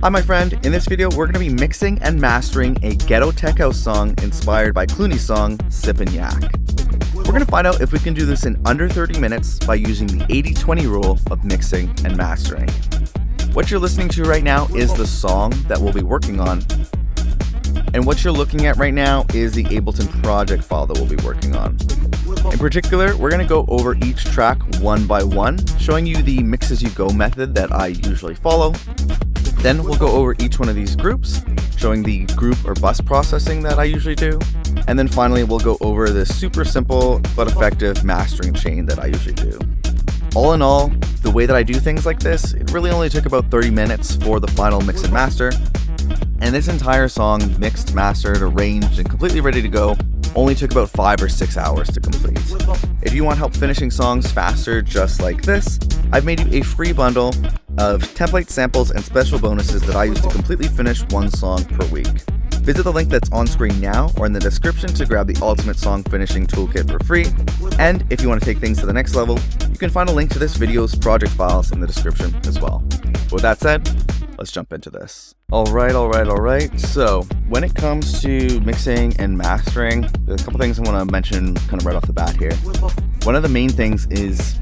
Hi my friend, in this video we're going to be mixing and mastering a Ghetto Tech House song inspired by Cloonee's song, Sippin Yak. We're going to find out if we can do this in under 30 minutes by using the 80-20 rule of mixing and mastering. What you're listening to right now is the song that we'll be working on, and what you're looking at right now is the Ableton project file that we'll be working on. In particular, we're going to go over each track one by one, showing you the mix as you go method that I usually follow. Then we'll go over each one of these groups, showing the group or bus processing that I usually do. And then finally, we'll go over this super simple but effective mastering chain that I usually do. All in all, the way that I do things like this, it really only took about 30 minutes for the final mix and master. And this entire song, mixed, mastered, arranged, and completely ready to go, only took about 5 or 6 hours to complete. If you want help finishing songs faster just like this, I've made you a free bundle of templates, samples, and special bonuses that I use to completely finish one song per week. Visit the link that's on screen now or in the description to grab the ultimate song finishing toolkit for free. And if you want to take things to the next level, you can find a link to this video's project files in the description as well. With that said, let's jump into this. Alright. So when it comes to mixing and mastering, there's a couple things I want to mention kind of right off the bat here. One of the main things is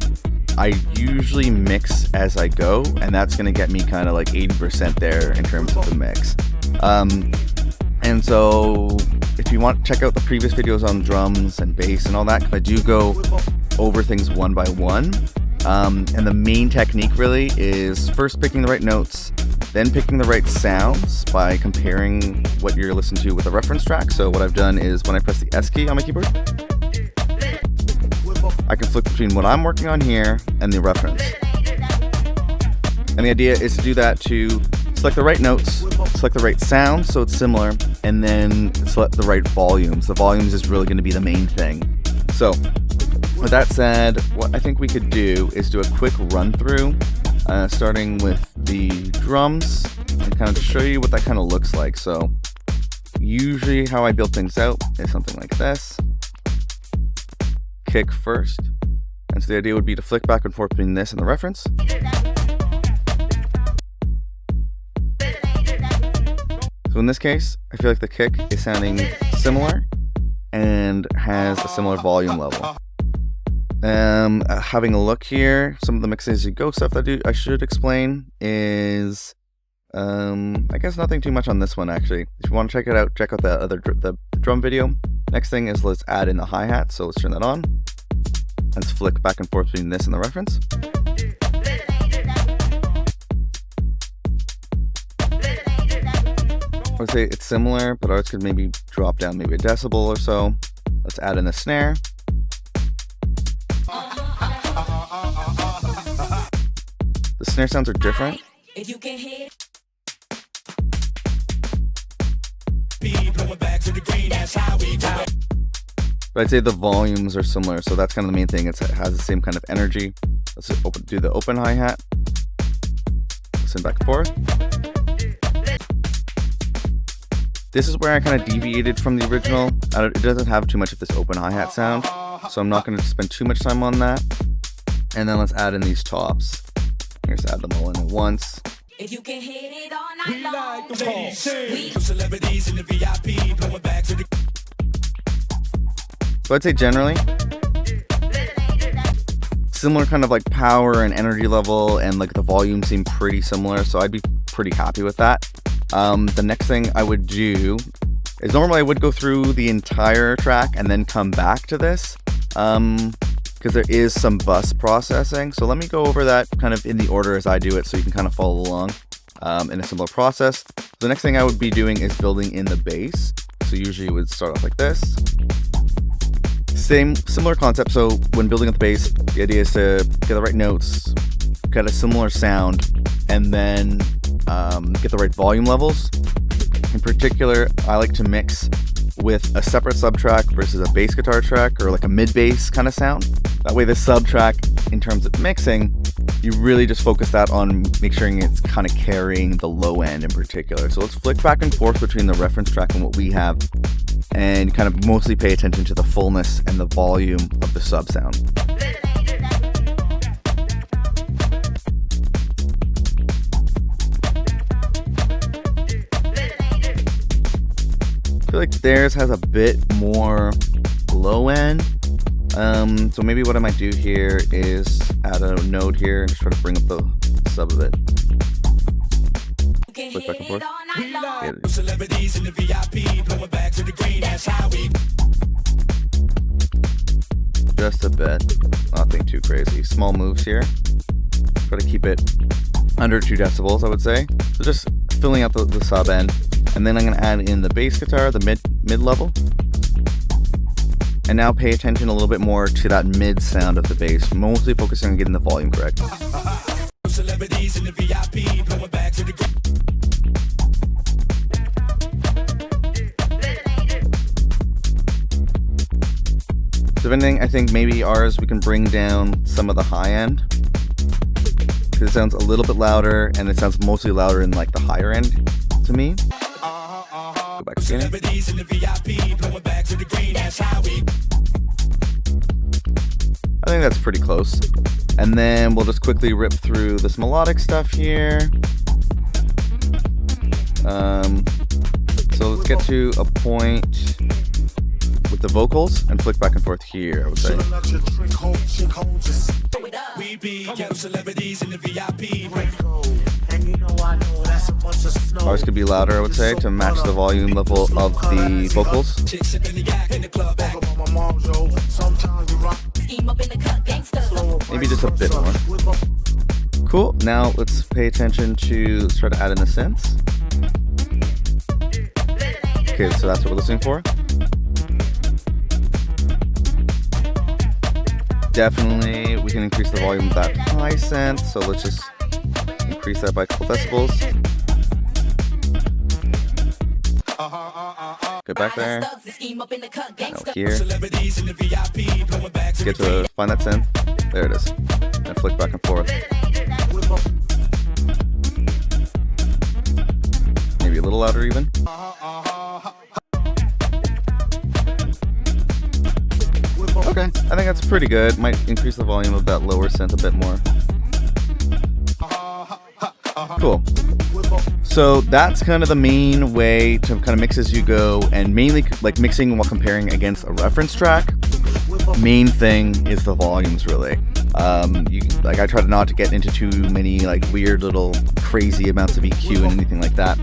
I usually mix as I go, and that's going to get me kind of like 80% there in terms of the mix. And so if you want to check out the previous videos on drums and bass and all that, I do go over things one by one. And the main technique really is first picking the right notes, then picking the right sounds by comparing what you're listening to with a reference track. So what I've done is when I press the S key on my keyboard, I can flick between what I'm working on here and the reference. And the idea is to do that to select the right notes, select the right sound so it's similar, and then select the right volumes. The volumes is really going to be the main thing. So with that said, what I think we could do is do a quick run through, starting with the drums, and kind of show you what that kind of looks like. So usually how I build things out is something like this. Kick first, and so the idea would be to flick back and forth between this and the reference. So in this case, I feel like the kick is sounding similar and has a similar volume level. Having a look here, some of the mixes as you go stuff that I should explain is, I guess nothing too much on this one actually. If you want to check it out, check out the drum video. Next thing is let's add in the hi-hat, so let's turn that on. Let's flick back and forth between this and the reference. I would say it's similar, but ours could maybe drop down maybe a decibel or so. Let's add in the snare. The snare sounds are different. But I'd say the volumes are similar, so that's kind of the main thing. It has the same kind of energy. Let's do the open hi-hat. Listen back and forth. This is where I kind of deviated from the original. It doesn't have too much of this open hi-hat sound, so I'm not going to spend too much time on that. And then let's add in these tops. Here's add them all in at once. If you can hit it all night long, celebrities in the VIP blowing back to the. So I'd say generally similar kind of like power and energy level, and like the volume seem pretty similar, so I'd be pretty happy with that. The next thing I would do is normally I would go through the entire track and then come back to this, because there is some bus processing. So let me go over that kind of in the order as I do it, so you can kind of follow along in a similar process. The next thing I would be doing is building in the bass. So usually it would start off like this. Similar concept. So when building up the bass, the idea is to get the right notes, get a similar sound, and then get the right volume levels. In particular, I like to mix with a separate sub-track versus a bass guitar track, or like a mid-bass kind of sound. That way the sub-track, in terms of mixing, you really just focus that on make sure it's kind of carrying the low end in particular. So let's flick back and forth between the reference track and what we have, and kind of mostly pay attention to the fullness and the volume of the sub sound. feel like theirs has a bit more low end. So maybe what I might do here is add a node here and just try to bring up the sub a bit. Click back and forth. Celebrities in the VIP, blowing back to the green, that's how we. Just a bit, nothing too crazy. Small moves here. Try to keep it under 2 decibels, I would say. So just filling out the sub end, and then I'm gonna add in the bass guitar, the mid level. And now pay attention a little bit more to that mid sound of the bass, mostly focusing on getting the volume correct. Celebrities in the VIP, blowing back to the. So if anything, I think maybe ours we can bring down some of the high end, because it sounds a little bit louder, and it sounds mostly louder in like the higher end to me. Go back to the I think that's pretty close. And then we'll just quickly rip through this melodic stuff here. So let's get to a point with the vocals and flick back and forth here, I would say. Ours could be louder, I would say, to match the volume level of the vocals. Maybe just a bit more. Cool, now let's pay attention to, let's try to add in the synths. Okay, so that's what we're listening for. Definitely, we can increase the volume of that high synth, so let's just increase that by a couple decibels. Go back there. Now here. Let's get to find that synth. There it is. And flick back and forth. Maybe a little louder even. Okay, I think that's pretty good. Might increase the volume of that lower synth a bit more. Cool. So that's kind of the main way to kind of mix as you go, and mainly like mixing while comparing against a reference track. Main thing is the volumes, really. I try not to get into too many like weird little crazy amounts of EQ and anything like that.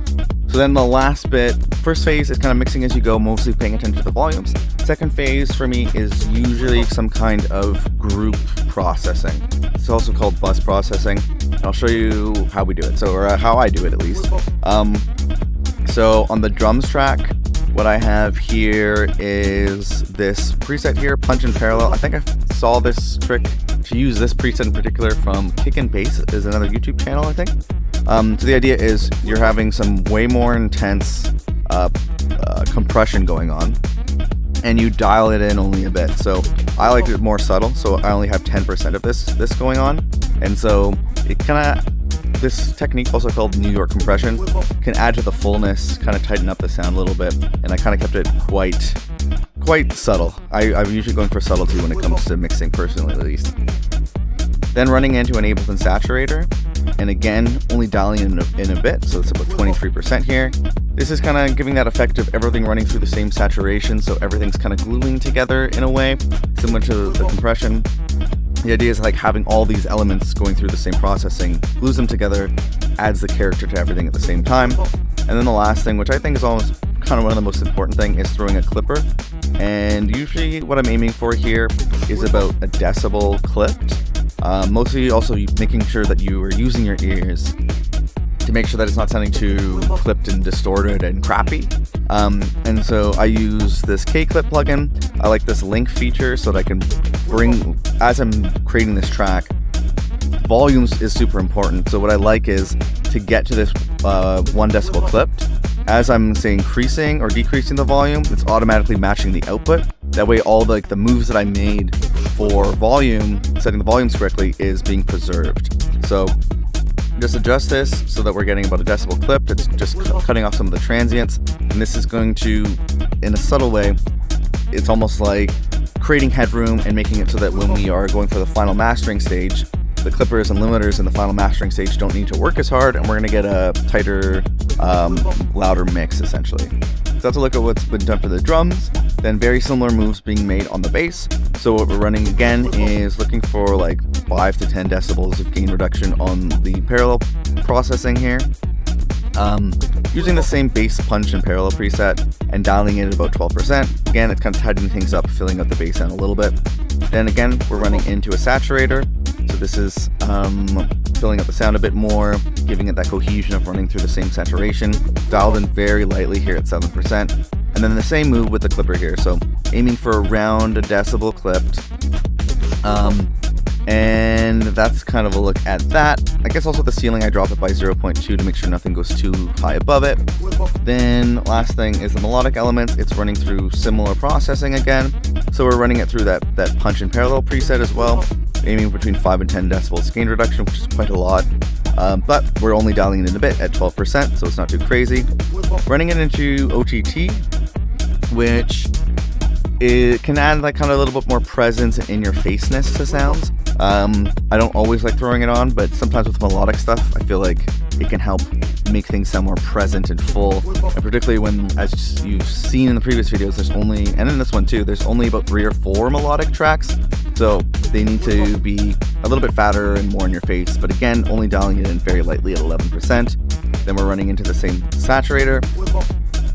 So then the last bit, first phase is kind of mixing as you go, mostly paying attention to the volumes. Second phase for me is usually some kind of group processing. It's also called bus processing. I'll show you how we do it, or how I do it at least. So on the drums track, what I have here is this preset here, Punch and Parallel. I think I saw this trick to use this preset in particular from Kick and Bass, is another YouTube channel, I think. So the idea is you're having some way more intense compression going on, and you dial it in only a bit. So I like it more subtle, so I only have 10% of this going on, and so it kind of, this technique, also called New York compression, can add to the fullness, kind of tighten up the sound a little bit, and I kind of kept it quite subtle. I'm usually going for subtlety when it comes to mixing, personally at least. Then running into an Ableton saturator, and again, only dialing in a bit, so it's about 23% here. This is kind of giving that effect of everything running through the same saturation, so everything's kind of gluing together in a way, similar to the compression. The idea is like having all these elements going through the same processing, glues them together, adds the character to everything at the same time. And then the last thing, which I think is almost kind of one of the most important thing, is throwing a clipper. And usually what I'm aiming for here is about a decibel clipped. Mostly also making sure that you are using your ears to make sure that it's not sounding too clipped and distorted and crappy. And so I use this K-Clip plugin. I like this link feature so that I can bring, as I'm creating this track, volumes is super important. So what I like is to get to this 1 decibel clipped. As I'm say increasing or decreasing the volume, it's automatically matching the output. That way all the moves that I made for volume, setting the volumes correctly, is being preserved. So just adjust this so that we're getting about a decibel clipped. It's just cutting off some of the transients. And this is going to, in a subtle way, it's almost like creating headroom and making it so that when we are going for the final mastering stage, the clippers and limiters in the final mastering stage don't need to work as hard, and we're going to get a tighter, louder mix essentially. So that's a look at what's been done for the drums. Then very similar moves being made on the bass. So what we're running again is looking for like 5 to 10 decibels of gain reduction on the parallel processing here. Using the same bass punch and parallel preset and dialing it at about 12%. Again, it's kind of tightening things up, filling up the bass sound a little bit. Then again, we're running into a saturator. So this is filling up the sound a bit more, giving it that cohesion of running through the same saturation. Dialed in very lightly here at 7%. And then the same move with the clipper here. So aiming for around a decibel clipped. And that's kind of a look at that. I guess also the ceiling, I drop it by 0.2 to make sure nothing goes too high above it. Then last thing is the melodic elements. It's running through similar processing again. So we're running it through that punch and parallel preset as well, aiming between 5 and 10 decibels gain reduction, which is quite a lot. But we're only dialing it in a bit at 12%, so it's not too crazy. Running it into OTT, which it can add like kind of a little bit more presence and in-your-faceness to sounds. I don't always like throwing it on, but sometimes with melodic stuff, I feel like it can help make things sound more present and full. And particularly when, as you've seen in the previous videos, there's only, and in this one too, there's only about 3 or 4 melodic tracks. So they need to be a little bit fatter and more in your face. But again, only dialing it in very lightly at 11%. Then we're running into the same saturator.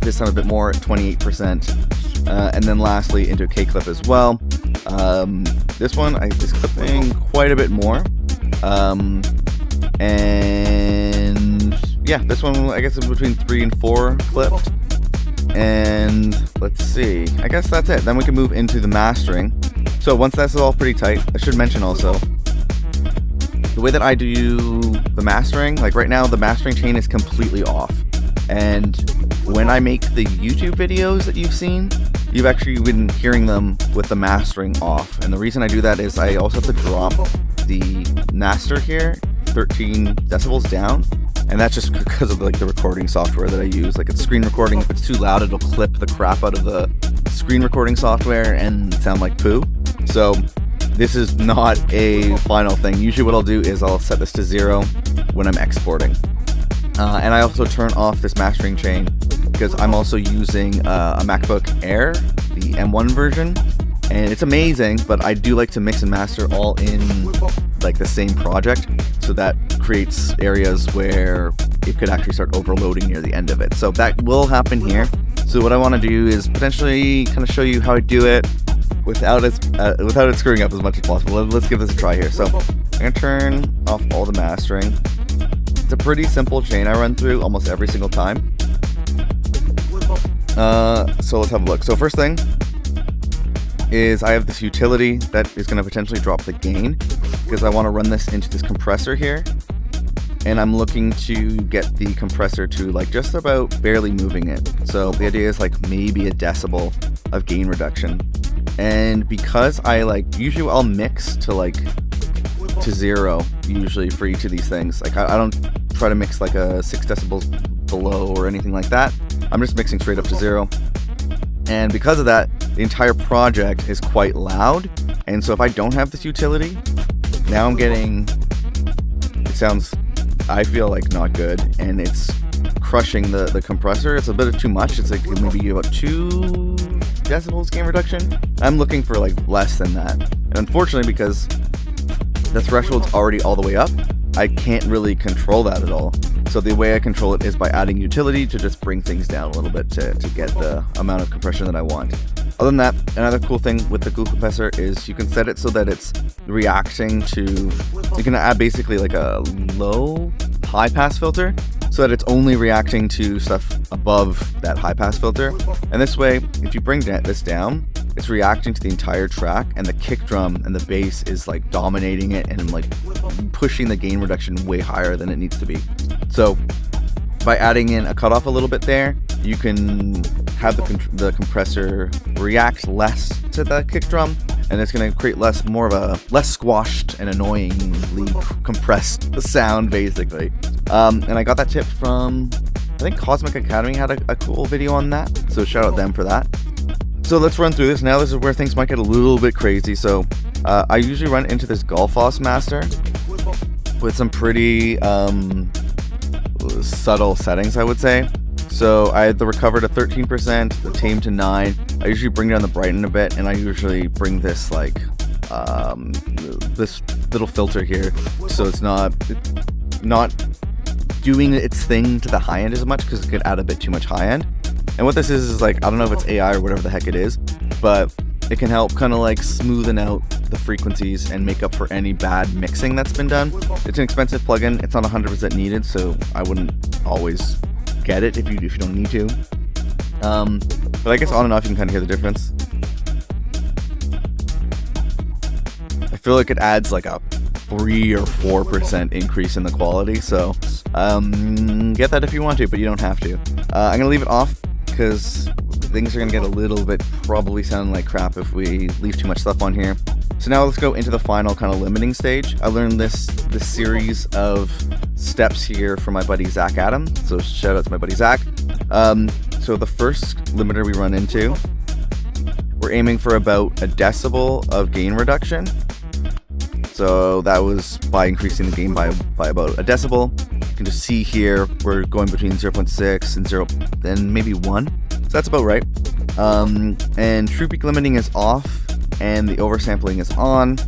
This time a bit more at 28%. And then lastly into a K-clip as well. This one is clipping quite a bit more. And yeah, this one I guess is between 3 and 4 clipped. And let's see, I guess that's it. Then we can move into the mastering. So once that's all pretty tight, I should mention also, the way that I do the mastering, like right now the mastering chain is completely off. And when I make the YouTube videos that you've seen, you've actually been hearing them with the mastering off. And the reason I do that is I also have to drop the master here 13 decibels down. And that's just because of like the recording software that I use. Like it's screen recording. If it's too loud, it'll clip the crap out of the screen recording software and sound like poo. So this is not a final thing. Usually what I'll do is I'll set this to 0 when I'm exporting. And I also turn off this mastering chain because I'm also using a MacBook Air, the M1 version, and it's amazing, but I do like to mix and master all in like the same project, so that creates areas where it could actually start overloading near the end of it. So that will happen here. So what I want to do is potentially kind of show you how I do it without it screwing up as much as possible. Let's give this a try here. So I'm gonna turn off all the mastering. It's a pretty simple chain I run through almost every single time. So let's have a look. So first thing is I have this utility that is going to potentially drop the gain because I want to run this into this compressor here. And I'm looking to get the compressor to like just about barely moving it. So the idea is like maybe a decibel of gain reduction. And because I usually I'll mix to 0 usually for each of these things. Like I don't try to mix like a 6 decibels below or anything like that. I'm just mixing straight up to 0. And because of that, the entire project is quite loud. And so if I don't have this utility, now I'm getting, it sounds, I feel like not good, and it's crushing the compressor. It's a bit of too much. It's like maybe about 2 decibels gain reduction. I'm looking for like less than that. And unfortunately, because the threshold's already all the way up, I can't really control that at all. So the way I control it is by adding utility to just bring things down a little bit to get the amount of compression that I want. Other than that, another cool thing with the glue compressor is you can set it so that it's reacting to, you can add basically like a low high pass filter so that it's only reacting to stuff above that high pass filter. And this way, if you bring this down, it's reacting to the entire track, and the kick drum and the bass is like dominating it and like pushing the gain reduction way higher than it needs to be. So by adding in a cutoff a little bit there, you can have the compressor react less to the kick drum, and it's going to create more of a less squashed and annoyingly compressed sound basically. And I got that tip from, I think Cosmic Academy had a cool video on that, so shout out them for that. So let's run through this. Now this is where things might get a little bit crazy. So I usually run into this Golfos master, with some pretty subtle settings, I would say. So I had the recover to 13%, the tame to 9. I usually bring down the brighten a bit, and I usually bring this like this little filter here, so it's not doing its thing to the high end as much, because it could add a bit too much high end. And what this is like, I don't know if it's AI or whatever the heck it is, but it can help kind of like smoothen out the frequencies and make up for any bad mixing that's been done. It's an expensive plugin. It's not 100% needed, so I wouldn't always get it if you don't need to. But I guess on and off you can kind of hear the difference. I feel like it adds like a 3 or 4% increase in the quality, so get that if you want to, but you don't have to. I'm gonna leave it off because things are gonna get a little bit probably sounding like crap if we leave too much stuff on here. So now let's go into the final kind of limiting stage. I learned this series of steps here from my buddy Zach Adam, so shout out to my buddy Zach. So the first limiter we run into, we're aiming for about a decibel of gain reduction. So that was by increasing the gain by about a decibel. You can just see here we're going between 0.6 and 0 and maybe 1. So that's about right. And true peak limiting is off, and the oversampling is on,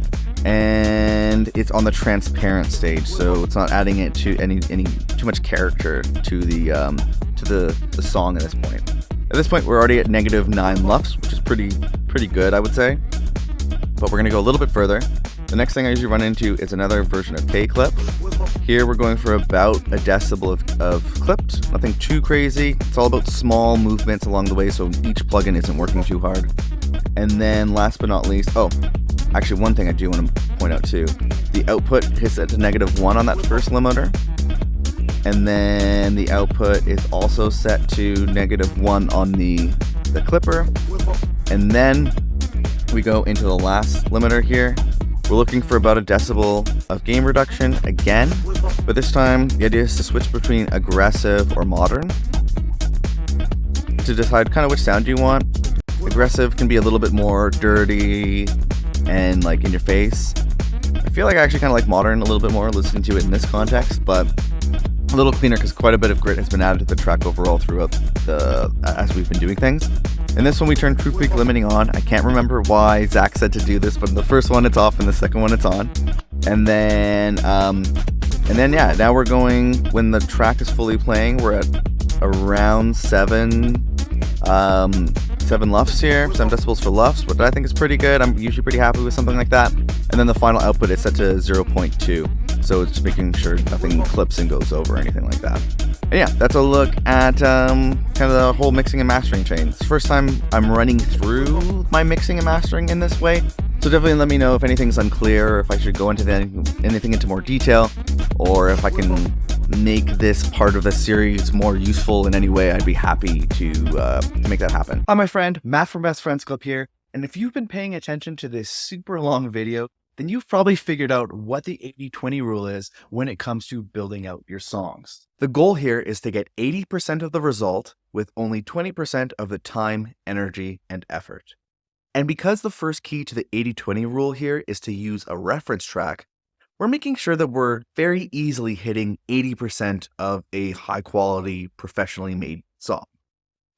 and it's on the transparent stage, so it's not adding it to any too much character to the song at this point. At this point, we're already at -9 LUFS, which is pretty good, I would say. But we're gonna go a little bit further. The next thing I usually run into is another version of K-clip. Here we're going for about a decibel of clipped, nothing too crazy. It's all about small movements along the way, so each plugin isn't working too hard. And then last but not least, actually one thing I do want to point out too, the output hits at -1 on that first limiter. And then the output is also set to -1 on the clipper. And then we go into the last limiter here. We're looking for about a decibel of gain reduction again, but this time the idea is to switch between aggressive or modern to decide kind of which sound you want. Aggressive can be a little bit more dirty and like in your face. I feel like I actually kind of like modern a little bit more listening to it in this context, but a little cleaner because quite a bit of grit has been added to the track overall throughout as we've been doing things. In this one, we turn true peak limiting on. I can't remember why Zach said to do this, but in the first one it's off, and the second one it's on. And then yeah, now we're going, when the track is fully playing, we're at around 7 LUFS here, 7 decibels for LUFS, which I think is pretty good. I'm usually pretty happy with something like that. And then the final output is set to 0.2. So it's just making sure nothing clips and goes over or anything like that. And yeah, that's a look at kind of the whole mixing and mastering chain. It's the first time I'm running through my mixing and mastering in this way. So definitely let me know if anything's unclear, or if I should go into anything into more detail, or if I can make this part of the series more useful in any way. I'd be happy to make that happen. Hi, my friend, Matt from Best Friends Club here. And if you've been paying attention to this super long video, then you've probably figured out what the 80-20 rule is when it comes to building out your songs. The goal here is to get 80% of the result with only 20% of the time, energy, and effort. And because the first key to the 80-20 rule here is to use a reference track, we're making sure that we're very easily hitting 80% of a high quality, professionally made song.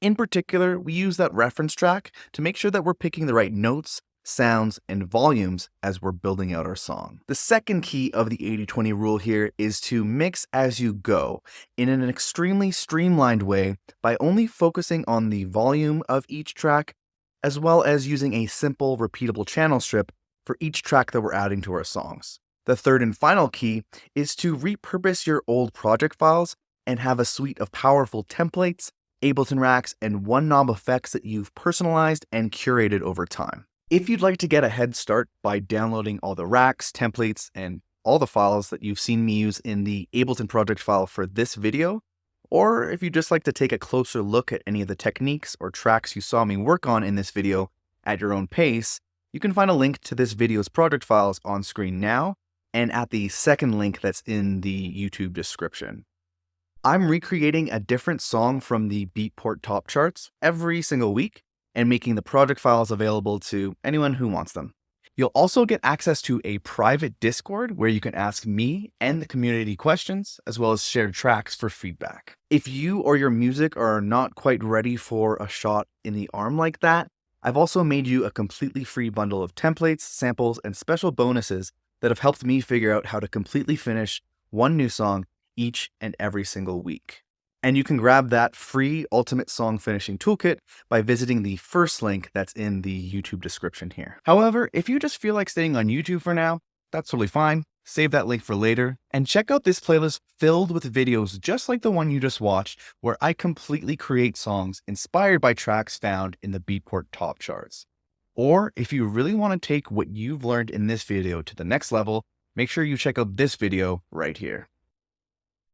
In particular, we use that reference track to make sure that we're picking the right notes, sounds, and volumes as we're building out our song. The second key of the 80-20 rule here is to mix as you go in an extremely streamlined way by only focusing on the volume of each track, as well as using a simple repeatable channel strip for each track that we're adding to our songs. The third and final key is to repurpose your old project files and have a suite of powerful templates, Ableton racks, and one-knob effects that you've personalized and curated over time. If you'd like to get a head start by downloading all the racks, templates, and all the files that you've seen me use in the Ableton project file for this video, or if you'd just like to take a closer look at any of the techniques or tracks you saw me work on in this video at your own pace, you can find a link to this video's project files on screen now and at the second link that's in the YouTube description. I'm recreating a different song from the Beatport top charts every single week and making the project files available to anyone who wants them. You'll also get access to a private Discord where you can ask me and the community questions, as well as share tracks for feedback. If you or your music are not quite ready for a shot in the arm like that, I've also made you a completely free bundle of templates, samples, and special bonuses that have helped me figure out how to completely finish one new song each and every single week. And you can grab that free Ultimate Song Finishing Toolkit by visiting the first link that's in the YouTube description here. However, if you just feel like staying on YouTube for now, that's totally fine. Save that link for later, and check out this playlist filled with videos just like the one you just watched, where I completely create songs inspired by tracks found in the Beatport top charts. Or if you really want to take what you've learned in this video to the next level, make sure you check out this video right here.